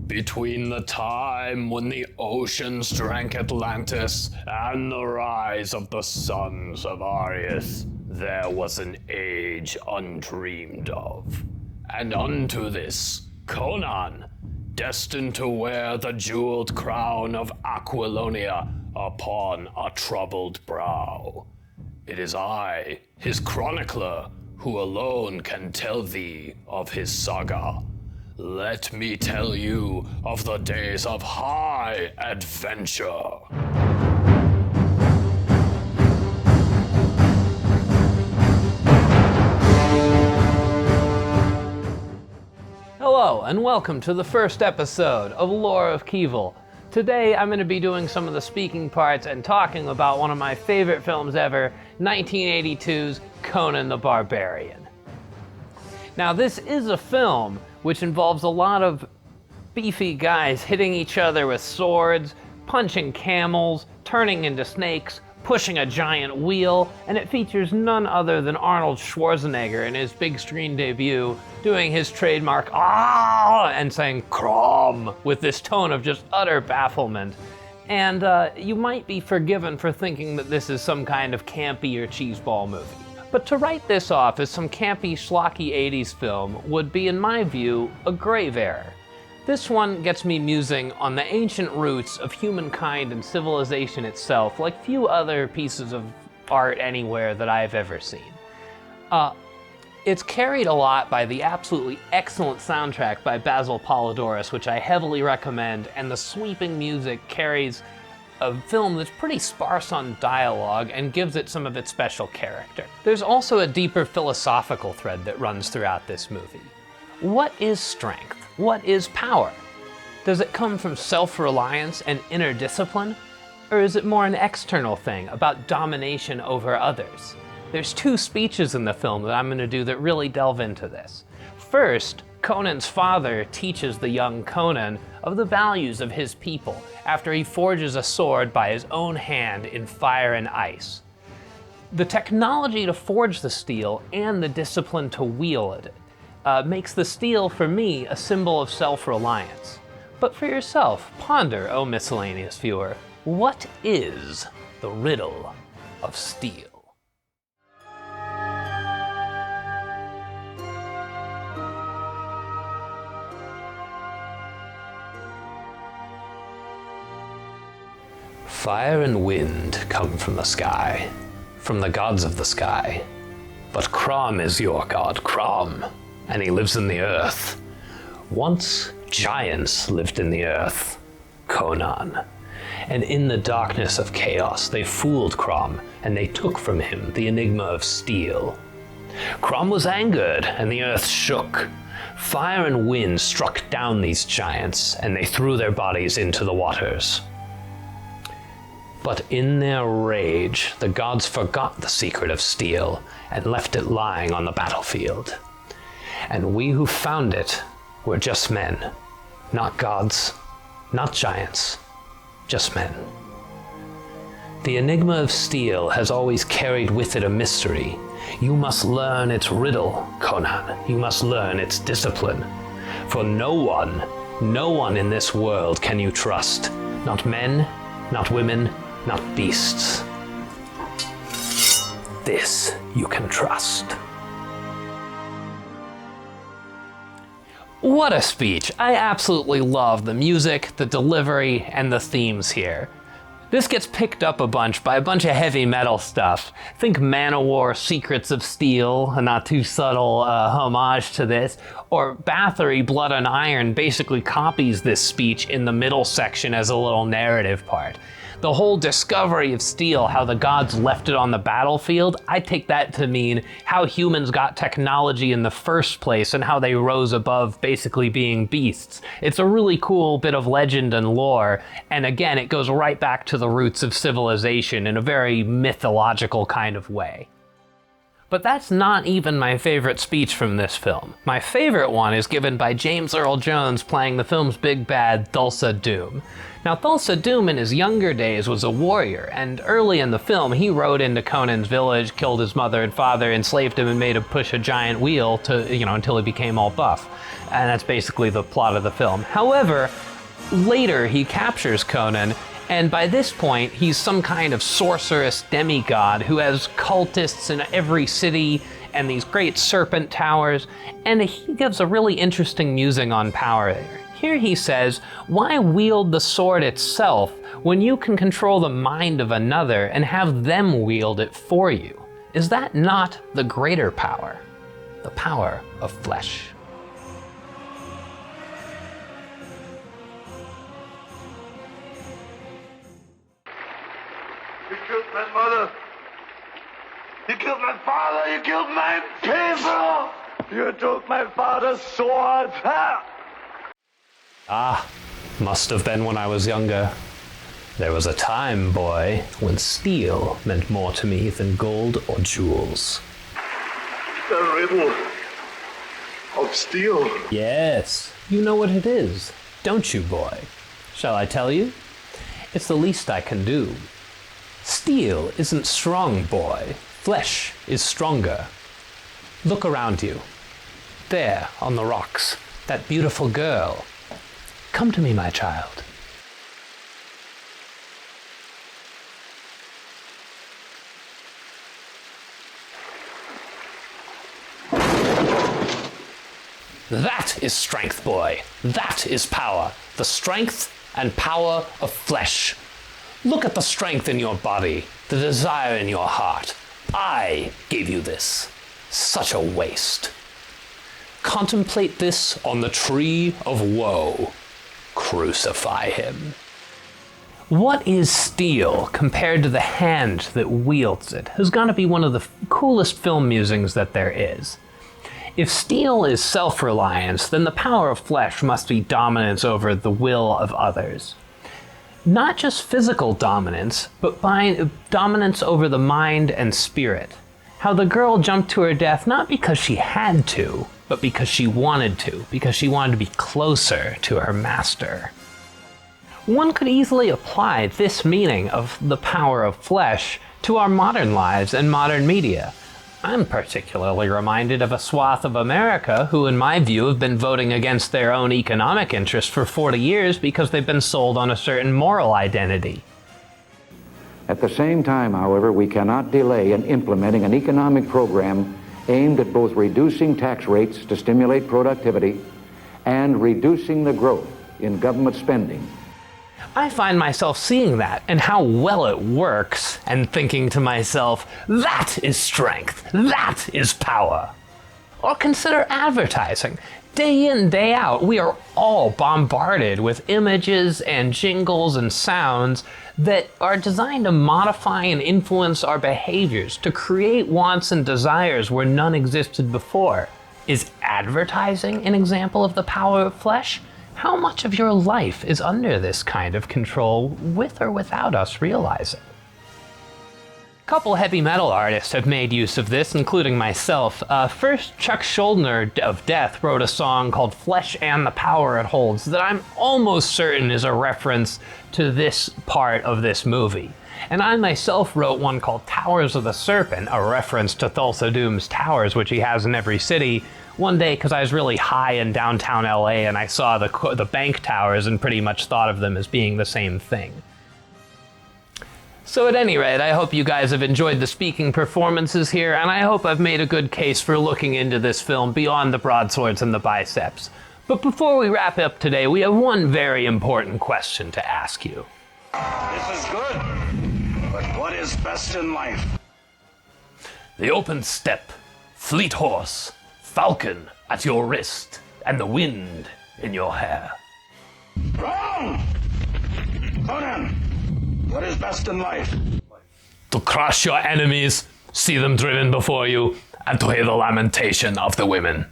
Between the time when the oceans drank Atlantis and the rise of the sons of Arius, there was an age undreamed of. And unto this, Conan, destined to wear the jeweled crown of Aquilonia upon a troubled brow. It is I, his chronicler, who alone can tell thee of his saga. Let me tell you of the days of high adventure. Hello, and welcome to the first episode of Lore of Kevill. Today I'm going to be doing some of the speaking parts and talking about one of my favorite films ever, 1982's Conan the Barbarian. Now this is a film which involves a lot of beefy guys hitting each other with swords, punching camels, turning into snakes, pushing a giant wheel, and it features none other than Arnold Schwarzenegger in his big screen debut, doing his trademark "ah" and saying "Crom" with this tone of just utter bafflement. And you might be forgiven for thinking that this is some kind of campy or cheeseball movie. But to write this off as some campy, schlocky 80s film would be, in my view, a grave error. This one gets me musing on the ancient roots of humankind and civilization itself, like few other pieces of art anywhere that I've ever seen. It's carried a lot by the absolutely excellent soundtrack by Basil Polidoris, which I heavily recommend, and the sweeping music carries a film that's pretty sparse on dialogue and gives it some of its special character. There's also a deeper philosophical thread that runs throughout this movie. What is strength? What is power? Does it come from self-reliance and inner discipline? Or is it more an external thing about domination over others? There's two speeches in the film that I'm going to do that really delve into this. First, Conan's father teaches the young Conan of the values of his people after he forges a sword by his own hand in fire and ice. The technology to forge the steel and the discipline to wield it makes the steel, for me, a symbol of self-reliance. But for yourself, ponder, O miscellaneous viewer, what is the riddle of steel? Fire and wind come from the sky, from the gods of the sky. But Crom is your god, Crom, and he lives in the earth. Once giants lived in the earth, Conan. And in the darkness of chaos, they fooled Crom, and they took from him the enigma of steel. Crom was angered, and the earth shook. Fire and wind struck down these giants, and they threw their bodies into the waters. But in their rage, the gods forgot the secret of steel and left it lying on the battlefield. And we who found it were just men, not gods, not giants, just men. The enigma of steel has always carried with it a mystery. You must learn its riddle, Conan. You must learn its discipline. For no one in this world can you trust. Not men, not women, not beasts. This you can trust. What a speech! I absolutely love the music, the delivery, and the themes here. This gets picked up a bunch by a bunch of heavy metal stuff. Think Manowar, Secrets of Steel, a not too subtle homage to this, or Bathory, Blood and Iron basically copies this speech in the middle section as a little narrative part. The whole discovery of steel, how the gods left it on the battlefield, I take that to mean how humans got technology in the first place and how they rose above basically being beasts. It's a really cool bit of legend and lore, and again, it goes right back to the roots of civilization in a very mythological kind of way. But that's not even my favorite speech from this film. My favorite one is given by James Earl Jones playing the film's big bad, Thulsa Doom. Now, Thulsa Doom in his younger days was a warrior, and early in the film he rode into Conan's village, killed his mother and father, enslaved him, and made him push a giant wheel to, until he became all buff. And that's basically the plot of the film. However, later he captures Conan, and by this point, he's some kind of sorceress demigod who has cultists in every city and these great serpent towers, and he gives a really interesting musing on power there. Here he says, why wield the sword itself when you can control the mind of another and have them wield it for you? Is that not the greater power? The power of flesh. You killed my mother. You killed my father. You killed my people. You took my father's sword. Ah, must have been when I was younger. There was a time, boy, when steel meant more to me than gold or jewels. The riddle of steel. Yes, you know what it is, don't you, boy? Shall I tell you? It's the least I can do. Steel isn't strong, boy. Flesh is stronger. Look around you. There, on the rocks, that beautiful girl. Come to me, my child. That is strength, boy. That is power. The strength and power of flesh. Look at the strength in your body, the desire in your heart. I gave you this. Such a waste. Contemplate this on the tree of woe. Crucify him. What is steel compared to the hand that wields it has got to be one of the coolest film musings that there is. If steel is self-reliance, then the power of flesh must be dominance over the will of others. Not just physical dominance, but dominance over the mind and spirit. How the girl jumped to her death not because she had to, but because she wanted to, because she wanted to be closer to her master. One could easily apply this meaning of the power of flesh to our modern lives and modern media. I'm particularly reminded of a swath of America who, in my view, have been voting against their own economic interests for 40 years because they've been sold on a certain moral identity. At the same time, however, we cannot delay in implementing an economic program aimed at both reducing tax rates to stimulate productivity and reducing the growth in government spending. I find myself seeing that and how well it works and thinking to myself, that is strength, that is power. Or consider advertising. Day in, day out, we are all bombarded with images and jingles and sounds that are designed to modify and influence our behaviors, to create wants and desires where none existed before. Is advertising an example of the power of flesh? How much of your life is under this kind of control, with or without us realizing? A couple heavy metal artists have made use of this, including myself. First, Chuck Schuldiner of Death wrote a song called Flesh and the Power It Holds that I'm almost certain is a reference to this part of this movie. And I myself wrote one called Towers of the Serpent, a reference to Thulsa Doom's towers, which he has in every city. One day, because I was really high in downtown LA and I saw the bank towers and pretty much thought of them as being the same thing. So at any rate, I hope you guys have enjoyed the speaking performances here, and I hope I've made a good case for looking into this film beyond the broadswords and the biceps. But before we wrap up today, we have one very important question to ask you. This is good, but what is best in life? The open steppe, fleet horse, falcon at your wrist, and the wind in your hair. Wrong! Conan, what is best in life? To crush your enemies, see them driven before you, and to hear the lamentation of the women.